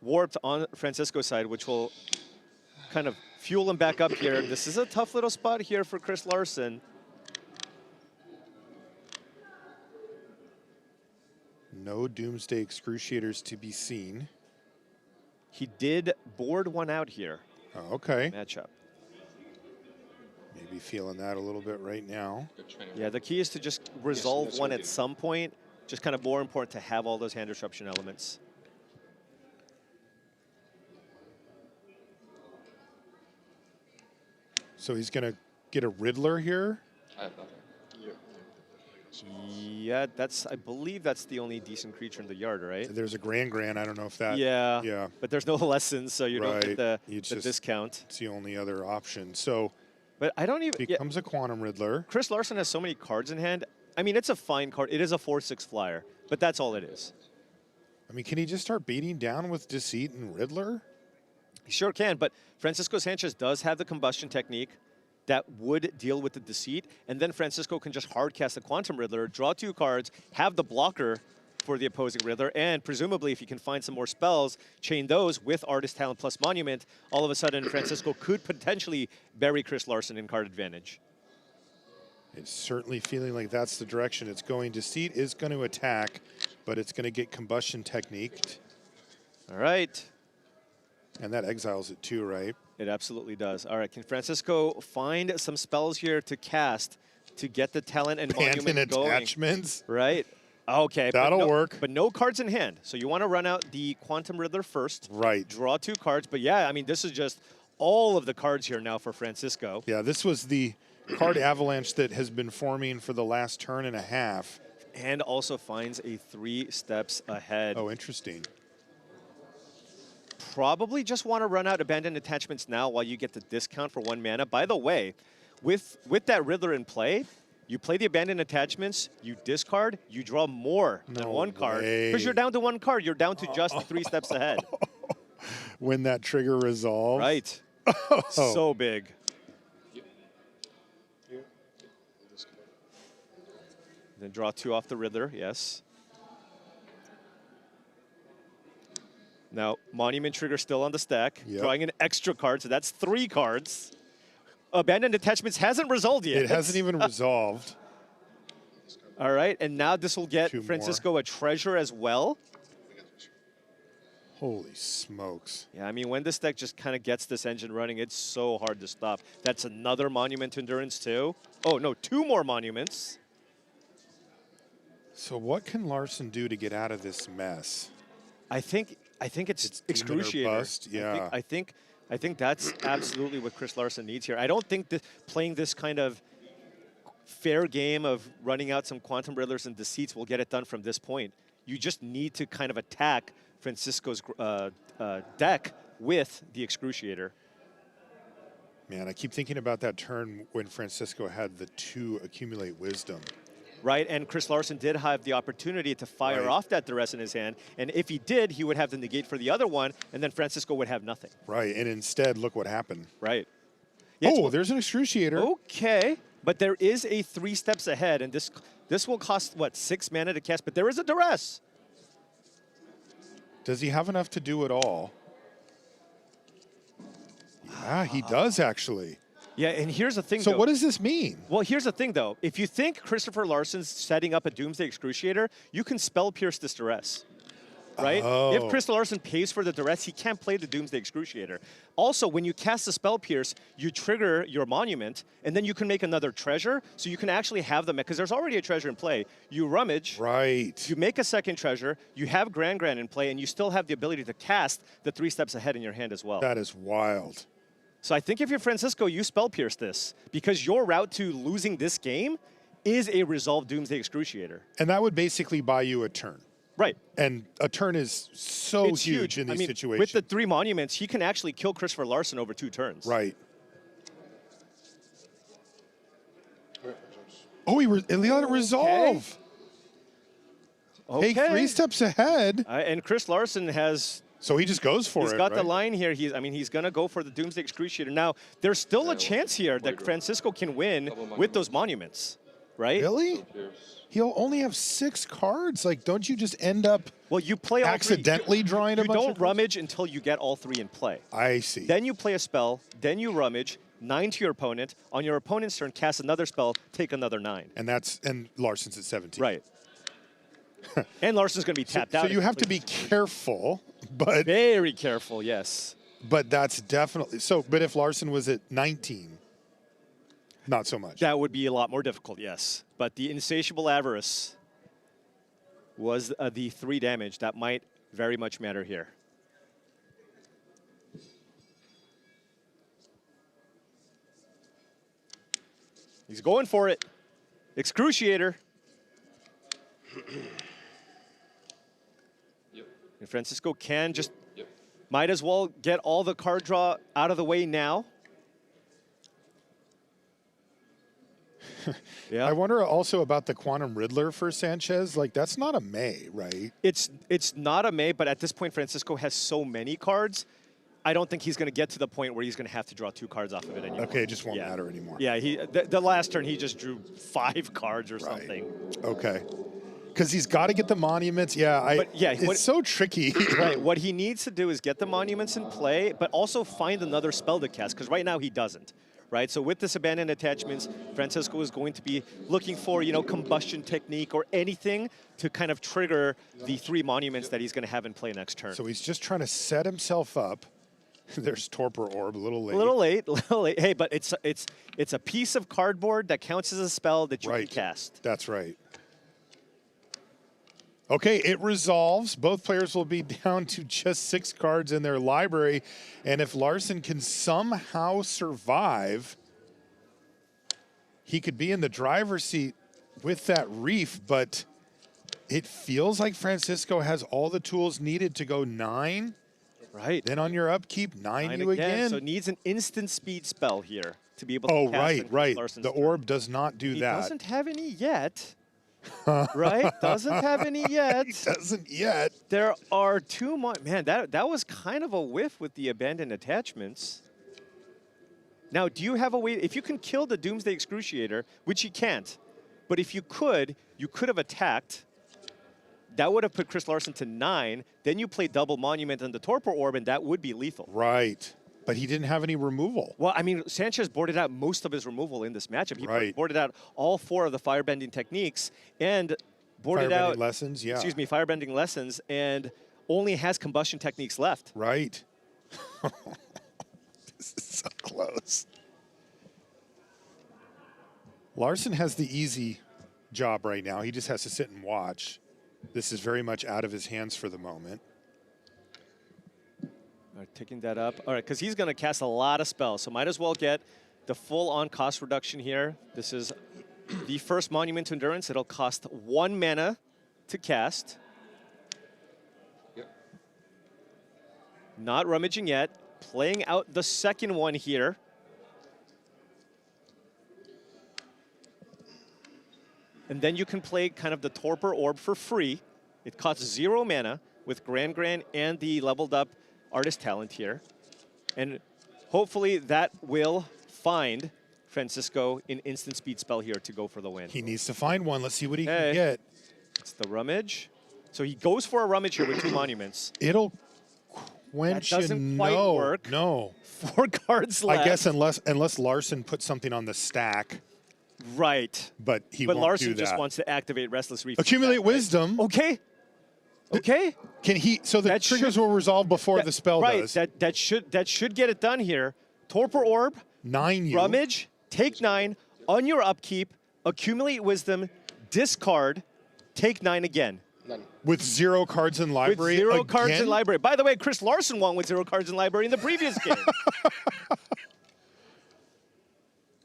warped on Francisco's side, which will kind of fuel him back up here. This is a tough little spot here for Chris Larsen. No Doomsday Excruciators to be seen. He did board one out here, Oh, okay. matchup. Maybe feeling that a little bit right now. Good training. Yeah, the key is to just resolve that's one what at some point. Just kind of more important to have all those hand disruption elements. So he's going to get a Riddler here. I have nothing. Yeah, I believe that's the only decent creature in the yard, right? There's a Grand. I don't know if that. Yeah. Yeah. But there's no lessons, so you don't Right. get the You just- discount. It's the only other option. So But I don't even. Yeah, becomes a Quantum Riddler. Chris Larsen has so many cards in hand. I mean, it's a fine card. It is a 4/6 flyer, but that's all it is. I mean, can he just start beating down with Deceit and Riddler? He sure can, but Francisco Sánchez does have the combustion technique that would deal with the deceit, and then Francisco can just hard cast the Quantum Riddler, draw 2 cards, have the blocker for the opposing Riddler, and presumably if you can find some more spells, chain those with Artist Talent plus Monument, all of a sudden Francisco could potentially bury Chris Larsen in card advantage. It's certainly feeling like that's the direction it's going. Deceit is going to attack, but it's going to get Combustion Techniqued. All right. And that exiles it too, right? It absolutely does. All right, can Francisco find some spells here to cast to get the talent and Abandon monument going? attachments. Right. Okay. That'll work. But no cards in hand. So you want to run out the Quantum Riddler first. Right. Draw 2 cards. But yeah, I mean, this is just all of the cards here now for Francisco. Yeah, this was the card avalanche that has been forming for the last turn and a half. And also finds a 3 steps ahead. Oh, interesting. Probably just want to run out Abandoned Attachments now while you get the discount for 1 mana. By the way, with that Riddler in play, you play the Abandoned Attachments, you discard, you draw more than No 1 card. way. Because you're down to 1 card. You're down to just 3 steps ahead. When that trigger resolves. Right. So big. Then draw 2 off the Riddler, yes. Now, Monument Trigger still on the stack, Yep. drawing an extra card, so that's 3 cards. Abandoned Attachments hasn't resolved yet. It hasn't even resolved. All right, and now this will get 2 more. Francisco a treasure as well. Holy smokes. Yeah, I mean, when this deck just kind of gets this engine running, it's so hard to stop. That's another Monument to Endurance too. Oh, no, 2 more Monuments. So what can Larsen do to get out of this mess? I think it's Demon or excruciating. bust, yeah. I think that's absolutely what Chris Larsen needs here. I don't think that playing this kind of fair game of running out some Quantum Riddlers and Deceits will get it done from this point. You just need to kind of attack Francisco's deck with the Excruciator. Man, I keep thinking about that turn when Francisco had the 2 accumulate wisdom. Right, and Chris Larsen did have the opportunity to fire Right. off that duress in his hand, and if he did, he would have the negate for the other one, and then Francisco would have nothing. Right, and instead, look what happened. Right. Yeah, Oh, there's an Excruciator. okay, but there is a 3 steps ahead, and this will cost, what, 6 mana to cast, but there is a duress. Does he have enough to do it all? Yeah, he does actually. Yeah, and here's the thing, So though. what does this mean? Well, here's the thing, though. If you think Christoffer Larsen's setting up a Doomsday Excruciator, you can spell pierce this duress, right? Oh. If Christoffer Larsen pays for the duress, he can't play the Doomsday Excruciator. Also, when you cast the spell pierce, you trigger your monument, and then you can make another treasure, so you can actually have them, because there's already a treasure in play. You rummage, Right. you make a second treasure, you have Grand in play, and you still have the ability to cast the 3 steps ahead in your hand as well. That is wild. So I think if you're Francisco, you spell pierce this, because your route to losing this game is a resolved Doomsday Excruciator. And that would basically buy you a turn. Right. And a turn is so It's huge in these I mean, situations. with the 3 monuments, he can actually kill Christoffer Larsen over 2 turns. Right. Oh, he let it resolve. Okay. Hey, 3 steps ahead. And Chris Larsen has... So he just goes for He's it, got the right? line here. He's going to go for the Doomsday Excruciator. Now, there's still a chance here that Francisco can win with those monuments, right? Really? He'll only have 6 cards. Like, don't you just end up Well, you play all 3. accidentally drawing a You bunch don't of rummage until you get all 3 in play. I see. Then you play a spell, then you rummage, 9 to your opponent. On your opponent's turn, cast another spell, take another 9. And Larsen's at 17. Right. And Larsen's going to be tapped out. So you have to be careful, but very careful, yes. that's definitely so. But if Larsen was at 19, not so much. That would be a lot more difficult, yes. But the Insatiable Avarice was the 3 damage. That might very much matter here. He's going for it. Excruciator. Yep. And Francisco can just, Yep. might as well get all the card draw out of the way now. Yeah. I wonder also about the Quantum Riddler for Sánchez. Like, that's not a May, right? It's not a May, but at this point, Francisco has so many cards. I don't think he's going to get to the point where he's going to have to draw 2 cards off of it anymore. Okay, it just won't matter anymore. Yeah, the last turn he just drew 5 cards or Right. something. Okay. Because he's got to get the monuments. Yeah, it's so tricky. Right. What he needs to do is get the monuments in play, but also find another spell to cast, because right now he doesn't. Right. So with this abandoned attachments, Francisco is going to be looking for, combustion technique or anything to kind of trigger the 3 monuments that he's going to have in play next turn. So he's just trying to set himself up. There's Torpor Orb, a little late. A little late. Hey, but it's a piece of cardboard that counts as a spell that you can cast. That's right. Okay, it resolves. Both players will be down to just 6 cards in their library. And if Larsen can somehow survive, he could be in the driver's seat with that reef. But it feels like Francisco has all the tools needed to go 9. Right. Then on your upkeep, 9 you again. So it needs an instant speed spell here to be able to cast right, in right. Larsen's The turn. orb does not do He that. doesn't have any yet. Right? Doesn't have any yet. He doesn't yet. There are 2 more. Man, that was kind of a whiff with the abandoned attachments. Now, do you have a way? If you can kill the Doomsday Excruciator, which you can't, but if you could have attacked. That would have put Chris Larsen to 9. Then you play double Monument and the Torpor Orb, and that would be lethal. Right. But he didn't have any removal. Well, I mean, Sánchez boarded out most of his removal in this matchup. He boarded out all 4 of the firebending techniques and boarded out lessons, yeah. Excuse me, firebending lessons, and only has combustion techniques left. Right. This is so close. Larsen has the easy job right now. He just has to sit and watch. This is very much out of his hands for the moment. All right, taking that up. All right, because he's going to cast a lot of spells, so might as well get the full-on cost reduction here. This is the first Monument to Endurance. It'll cost 1 mana to cast. Yep. Not rummaging yet. Playing out the second one here. And then you can play kind of the Torpor Orb for free. It costs 0 mana with Grand and the leveled up Artist Talent here. And hopefully that will find Francisco an instant speed spell here to go for the win. He needs to find one. Let's see what he can get. It's the rummage. So he goes for a rummage here with 2 monuments. It'll quench That doesn't you. quite No, work. no. 4 cards left. I guess unless Larsen puts something on the stack, Right. but he But won't Larsen do that. just wants to activate Restless Reef. Accumulate Right? wisdom. Okay. Okay. Can he? So the That triggers should- will resolve before That- the spell right. does. That should get it done here. Torpor Orb, 9 you. rummage, take 9, on your upkeep, accumulate wisdom, discard, take 9 again. None. With 0 cards in library. With 0 cards in again? library. By the way, Chris Larsen won with 0 cards in library in the previous game.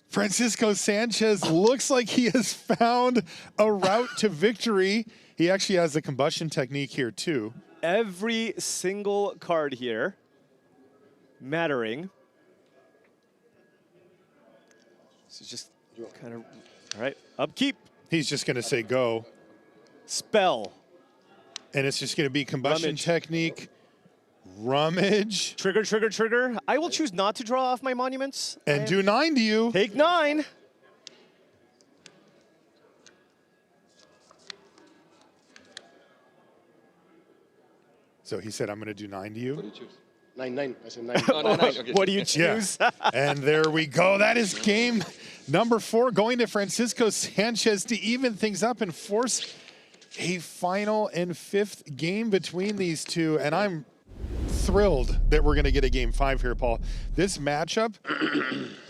Francisco Sánchez looks like he has found a route to victory. He actually has the combustion technique here too. Every single card here mattering. So just kind of, all right, upkeep, He's just going to say go. spell, And it's just going to be combustion Rummage. technique, rummage, trigger, trigger, trigger. I will choose not to draw off my monuments. and do 9 to you. Take 9. So he said, I'm going to do 9 to you. What do you choose? 9-9. I said 9. Oh, 9, 9. Okay. What do you Yeah. choose? And there we go. That is game number 4, going to Francisco Sánchez to even things up and force a final and 5th game between these two. And I'm thrilled that we're going to get a game 5 here, Paul. This matchup,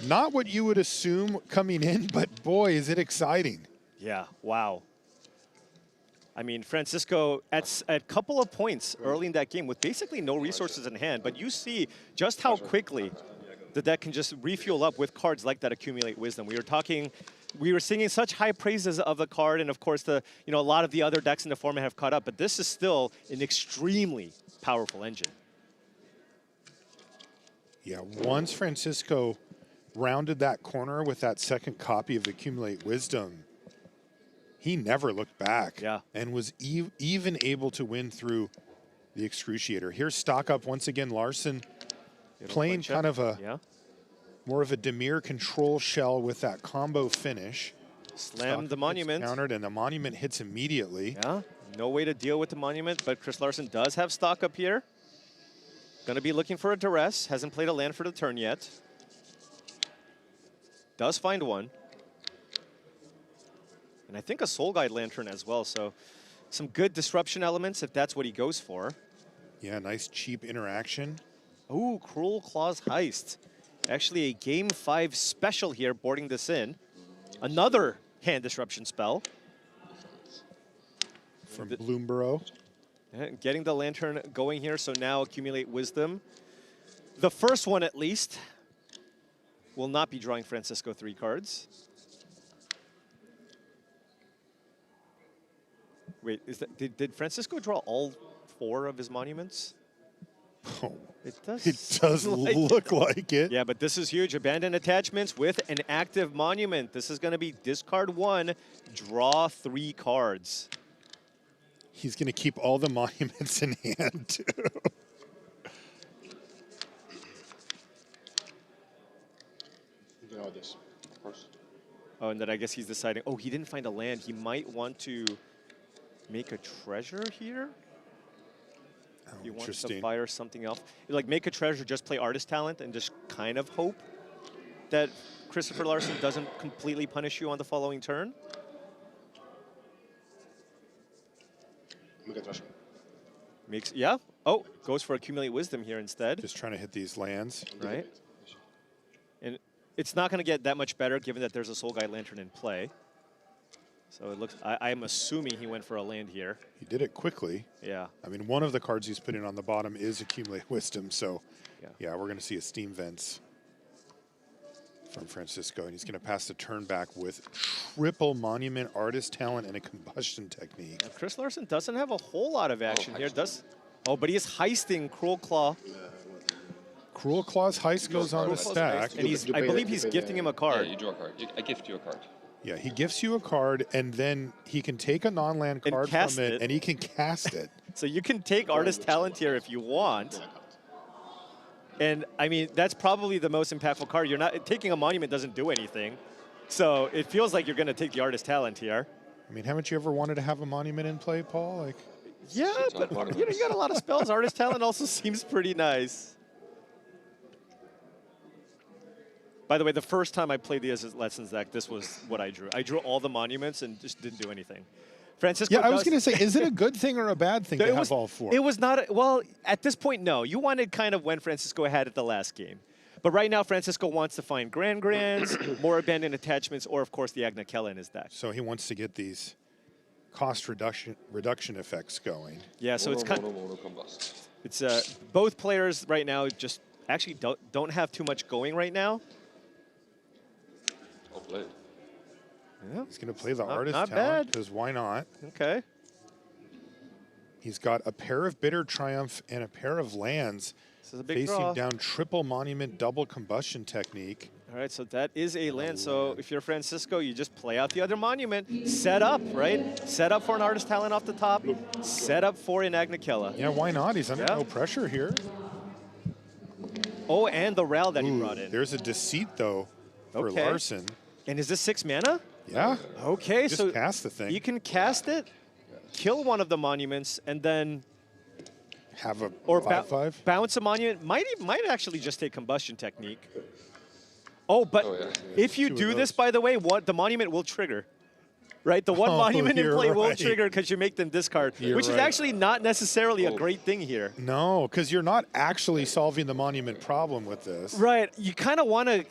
not what you would assume coming in, but boy, is it exciting. Yeah, wow. I mean, Francisco at a couple of points early in that game with basically no resources in hand, but you see just how quickly the deck can just refuel up with cards like that Accumulate Wisdom. We were singing such high praises of the card, and of course, a lot of the other decks in the format have caught up, but this is still an extremely powerful engine. Yeah, once Francisco rounded that corner with that second copy of Accumulate Wisdom, he never looked back. Yeah. And was even able to win through the Excruciator. Here's stock up once again. Larsen playing kind of a more of a Dimir control shell with that combo finish. Slam the Gets monument. countered, and the monument hits immediately. Yeah, no way to deal with the monument, but Chris Larsen does have stock up here. Gonna be looking for a duress. Hasn't played a land for the turn yet. Does find one. And I think a Soul Guide Lantern as well, so some good disruption elements if that's what he goes for. Yeah, nice cheap interaction. Ooh, Cruel Claws Heist. Actually a Game 5 special here, boarding this in. Another hand disruption spell. From Bloomborough. Getting the Lantern going here, so now Accumulate Wisdom. The first one, at least, will not be drawing Francisco 3 cards. Wait, did Francisco draw all 4 of his monuments? Oh, It does. it does look like it. Yeah, but this is huge. Abandoned attachments with an active monument. This is going to be discard 1, draw 3 cards. He's going to keep all the monuments in hand, too. You know this, of course. Oh, and then I guess he's deciding, oh, he didn't find a land. He might want to make a treasure here. Oh, He wants to interesting. fire something else. Like, make a treasure, just play Artist Talent, and just kind of hope that Christoffer Larsen doesn't completely punish you on the following turn. Make a treasure. Makes, yeah. Oh, goes for Accumulate Wisdom here instead, Just trying to hit these lands. right? And it's not going to get that much better given that there's a Soul Guide Lantern in play. So it looks, I'm assuming he went for a land here. He did it quickly. Yeah. I mean, one of the cards he's putting on the bottom is Accumulate Wisdom, so Yeah. yeah, we're going to see a Steam Vents from Francisco, and he's going to pass the turn back with triple Monument, Artist Talent, and a Combustion Technique. Now, Chris Larsen doesn't have a whole lot of action here, does? Oh, but he is heisting Cruel Claw, Cruel Claws Heist goes on the Cruel Claw's stack. and he's, You I pay believe the- he's you pay gifting the- him a Yeah, card. you draw a card. I gift you a card. Yeah, he gifts you a card, and then he can take a non-land And card cast from it, it. and he can cast it. So you can take Artist Talent here if you want. And I mean, that's probably the most impactful card. You're not taking a monument doesn't do anything. So it feels like you're going to take the Artist Talent here. I mean, haven't you ever wanted to have a monument in play, Paul? Like, Yeah, but you know, you got a lot of spells. Artist Talent also seems pretty nice. By the way, the first time I played the Lessons deck, this was what I drew. I drew all the monuments and just didn't do anything. Francisco Yeah, I was going to say, is it a good thing or a bad thing to have all 4? It was not, well, at this point, no. You wanted kind of when Francisco had it the last game. But right now, Francisco wants to find Grands, more abandoned attachments, or of course the Agnakella in his deck. So he wants to get these cost reduction effects going. Yeah, so it's kind combust. it's both players right now just actually don't have too much going right now. Well played. Yeah. He's going to play the Not Artist bad. Talent, because why not? Okay. He's got a pair of Bitter Triumph and a pair of lands. This is a big Facing draw. down triple monument, double combustion technique. All right, so that is a land. So if you're Francisco, you just play out the other monument. Set up, right? Set up for an Artist Talent off the top. Set up for an Agnakella. Yeah, why not? He's under Yeah. no pressure here. Oh, and the Ral that he brought in. There's a Deceit, though, for Okay. Larsen. And is this 6 mana? Yeah, Okay, just so cast the thing. you can cast it, kill one of the monuments, and then Have a or 5/5. bounce a monument. Might actually just take combustion technique. Oh, but Oh, yeah. if you Two of do this, those. by the way, the monument will trigger. Right, the one Oh, monument in you're play will right. trigger because you make them discard, You're which is right. actually not necessarily a Oh. great thing here. No, because you're not actually solving the monument problem with this. Right, you kind of want to,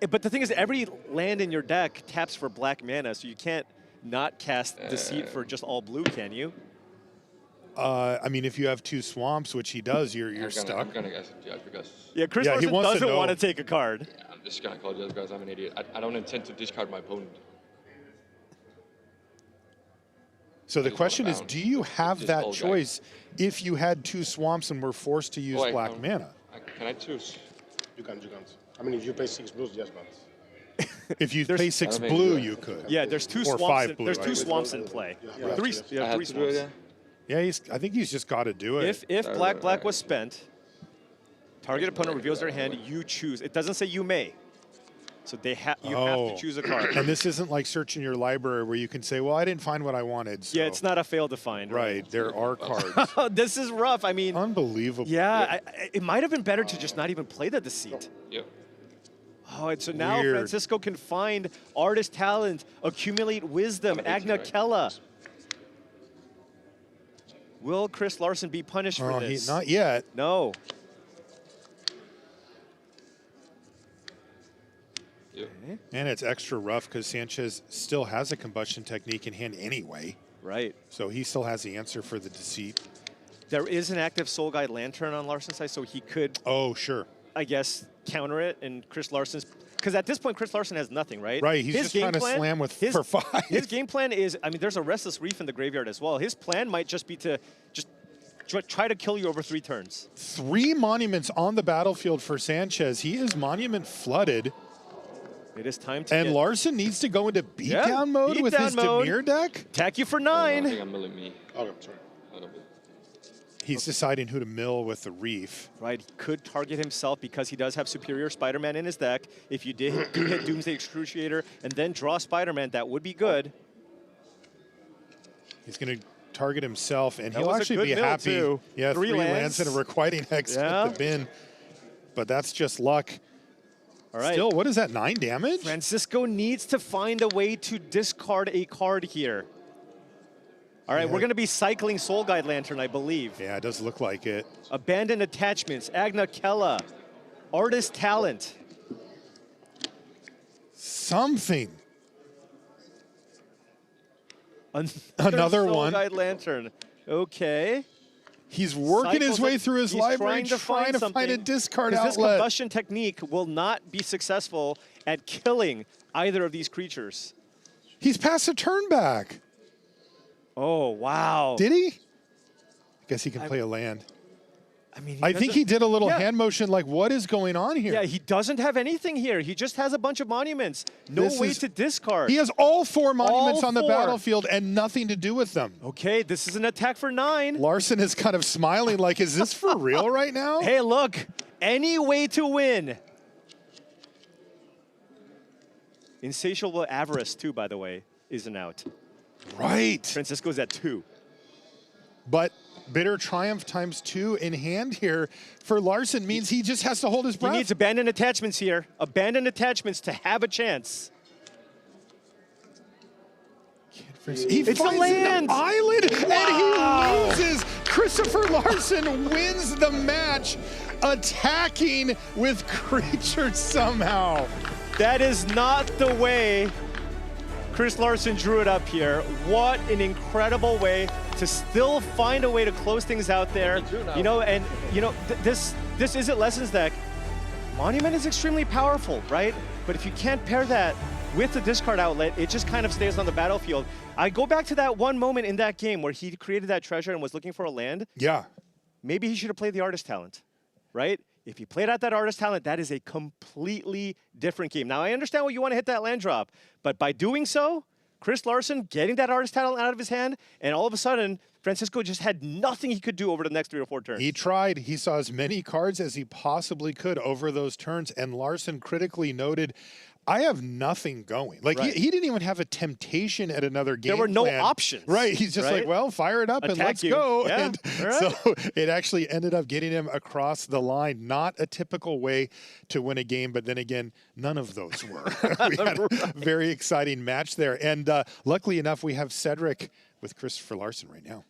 but the thing is, every land in your deck taps for black mana, so you can't not cast Deceit for just all blue, can you? I mean, if you have 2 swamps, which he does, you're stuck. I'm gonna guess it, yeah, because Yeah, Chris Yeah, he Larsen wants to doesn't know. want to take a card. I'm just gonna apologize because I'm an idiot. I don't intend to discard my opponent. So the just question wanna is, bounce. do you have Just that all guys. choice if you had 2 swamps and were forced to use Oh, black mana? Can I choose? You can't. I mean, if you pay 6 blues, yes, but If you pay 6 I don't think blue, you you could. Yeah, there's 2 Or swamps. 5 blue, There's I 2 would swamps in play. Yeah. Three, Yes. yeah, I 3 have to do it, swamps. yeah? Yeah, I think he's just got to do it. If Right, black right. was spent, target opponent reveals their hand. You choose. It doesn't say you may, so you have to choose a card. And this isn't like searching your library where you can say, well, I didn't find what I wanted. So. Yeah, it's not a fail to find. Right, there are cards. Oh, this is rough. I mean, Unbelievable. yeah, it might have been better to just not even play the Deceit. Yep. Oh, and so now Weird. Francisco can find Artist Talent, accumulate wisdom, Agnakella. Will Chris Larsen be punished for Oh, this? not yet. No. Yep. And it's extra rough because Sánchez still has a combustion technique in hand anyway. Right. So he still has the answer for the Deceit. There is an active Soul Guide Lantern on Larsen's side, so he could, Oh, sure. I guess, counter it. And Chris Larsen's, because at this point, Chris Larsen has nothing, right? Right, he's His just game trying to plan- slam with his- for 5. His game plan is, I mean, there's a Restless Reef in the graveyard as well. His plan might just be to just try to kill you over 3 turns. 3 monuments on the battlefield for Sánchez. He is monument flooded. It is time to And get, Larsen needs to go into beatdown Yeah, mode with beatdown his mode. Dimir deck. attack you for I 9. think I'm milling me okay, sorry. a little bit. He's deciding who to mill with the Reef. Right, he could target himself because he does have Superior Spider-Man in his deck. If you do hit Doomsday Excruciator and then draw Spider-Man, that would be good. He's going to target himself, and That he'll was a actually good be mill, happy. too. Yeah, 3 3 lands. lands and a Requiting Hex Yeah. at the bin. But that's just luck. All right. Still, what is that, 9 damage? Francisco needs to find a way to discard a card here. All right, Yeah. we're going to be cycling Soul Guide Lantern, I believe. Yeah, it does look like it. Abandoned Attachments, Agnakella, Artist Talent. Something. Another Another Soul one. Guide Lantern. Okay. He's working his Cycles way it. thing his He's library, trying to find a something, discard 'cause this outlet. combustion technique will not be successful at killing either of these creatures. He's passed a turn back. Oh, wow. Did he? I guess he can play a land. I mean, I think he did a little Yeah. hand motion like, what is going on here? Yeah, he doesn't have anything here. He just has a bunch of monuments. No This way is- to discard. He has all 4 monuments on the 4. battlefield and nothing to do with them. Okay, this is an attack for 9. Larsen is kind of smiling like, is this for real right now? Hey, look, any way to win. Insatiable Avarice, too, by the way, isn't out. Right. Francisco's at 2. but bitter triumph ×2 in hand here for Larsen means he just has to hold his breath. He needs abandoned attachments here. Abandoned attachments to have a chance. He It's a finds land! an island, and he loses. Christoffer Larsen wins the match, attacking with creatures somehow. That is not the way Chris Larsen drew it up here. What an incredible way to still find a way to close things out there. You know, and you know, this isn't Lessons deck. Monument is extremely powerful, right? But if you can't pair that with the discard outlet, it just kind of stays on the battlefield. I go back to that one moment in that game where he created that treasure and was looking for a land. Yeah. Maybe he should have played the artist talent, right? If he played out that artist talent, that is a completely different game. Now, I understand what you want to hit that land drop, but by doing so, Chris Larsen getting that artist talent out of his hand, and all of a sudden, Francisco just had nothing he could do over the next 3 or 4 turns. He tried. He saw as many cards as he possibly could over those turns, and Larsen critically noted, I have nothing going. Like, Right. he didn't even have a temptation at another game There were no plan. options. Right. He's just right? like, well, fire it up and Attack let's you. go. Yeah. And All right. so it actually ended up getting him across the line. Not a typical way to win a game, but then again, none of those were. We had a very exciting match there. And luckily enough, we have Cedric with Christoffer Larsen right now.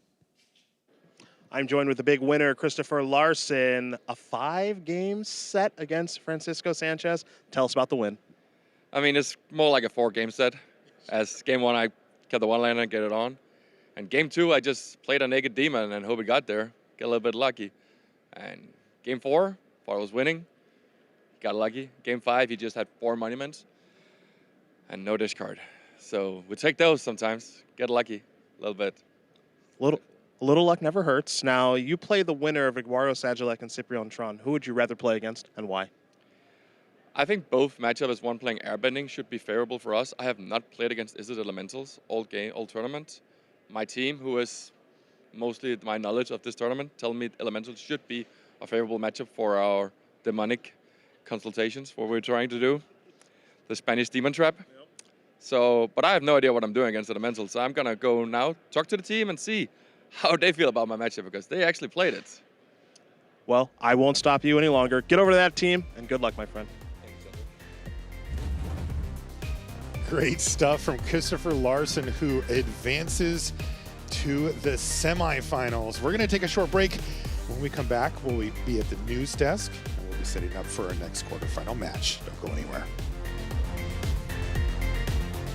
I'm joined with the big winner, Christoffer Larsen. A 5-game set against Francisco Sánchez. Tell us about the win. I mean, it's more like a 4-game set. As game 1, I kept the one laner and get it on. And game 2, I just played a naked demon and hope it got there. Get a little bit lucky. And game 4, thought I was winning. Got lucky. Game 5, he just had 4 monuments and no discard. So we take those sometimes. Get lucky a little bit. A little luck never hurts. Now, you play the winner of Iguaro, Sagilek, and Ciprian Tron. Who would you rather play against and why? I think both matchups as one playing airbending should be favorable for us. I have not played against Izzet Elementals all tournament. My team, who is mostly my knowledge of this tournament, tell me Elementals should be a favorable matchup for our demonic consultations, what we're trying to do. The Spanish Demon Trap. Yep. So, but I have no idea what I'm doing against Elementals. So I'm gonna go now, talk to the team and see how they feel about my matchup because they actually played it. Well, I won't stop you any longer. Get over to that team, and good luck, my friend. Great stuff from Christoffer Larsen, who advances to the semifinals. We're going to take a short break. When we come back, we'll be at the news desk, and we'll be setting up for our next quarterfinal match. Don't go anywhere.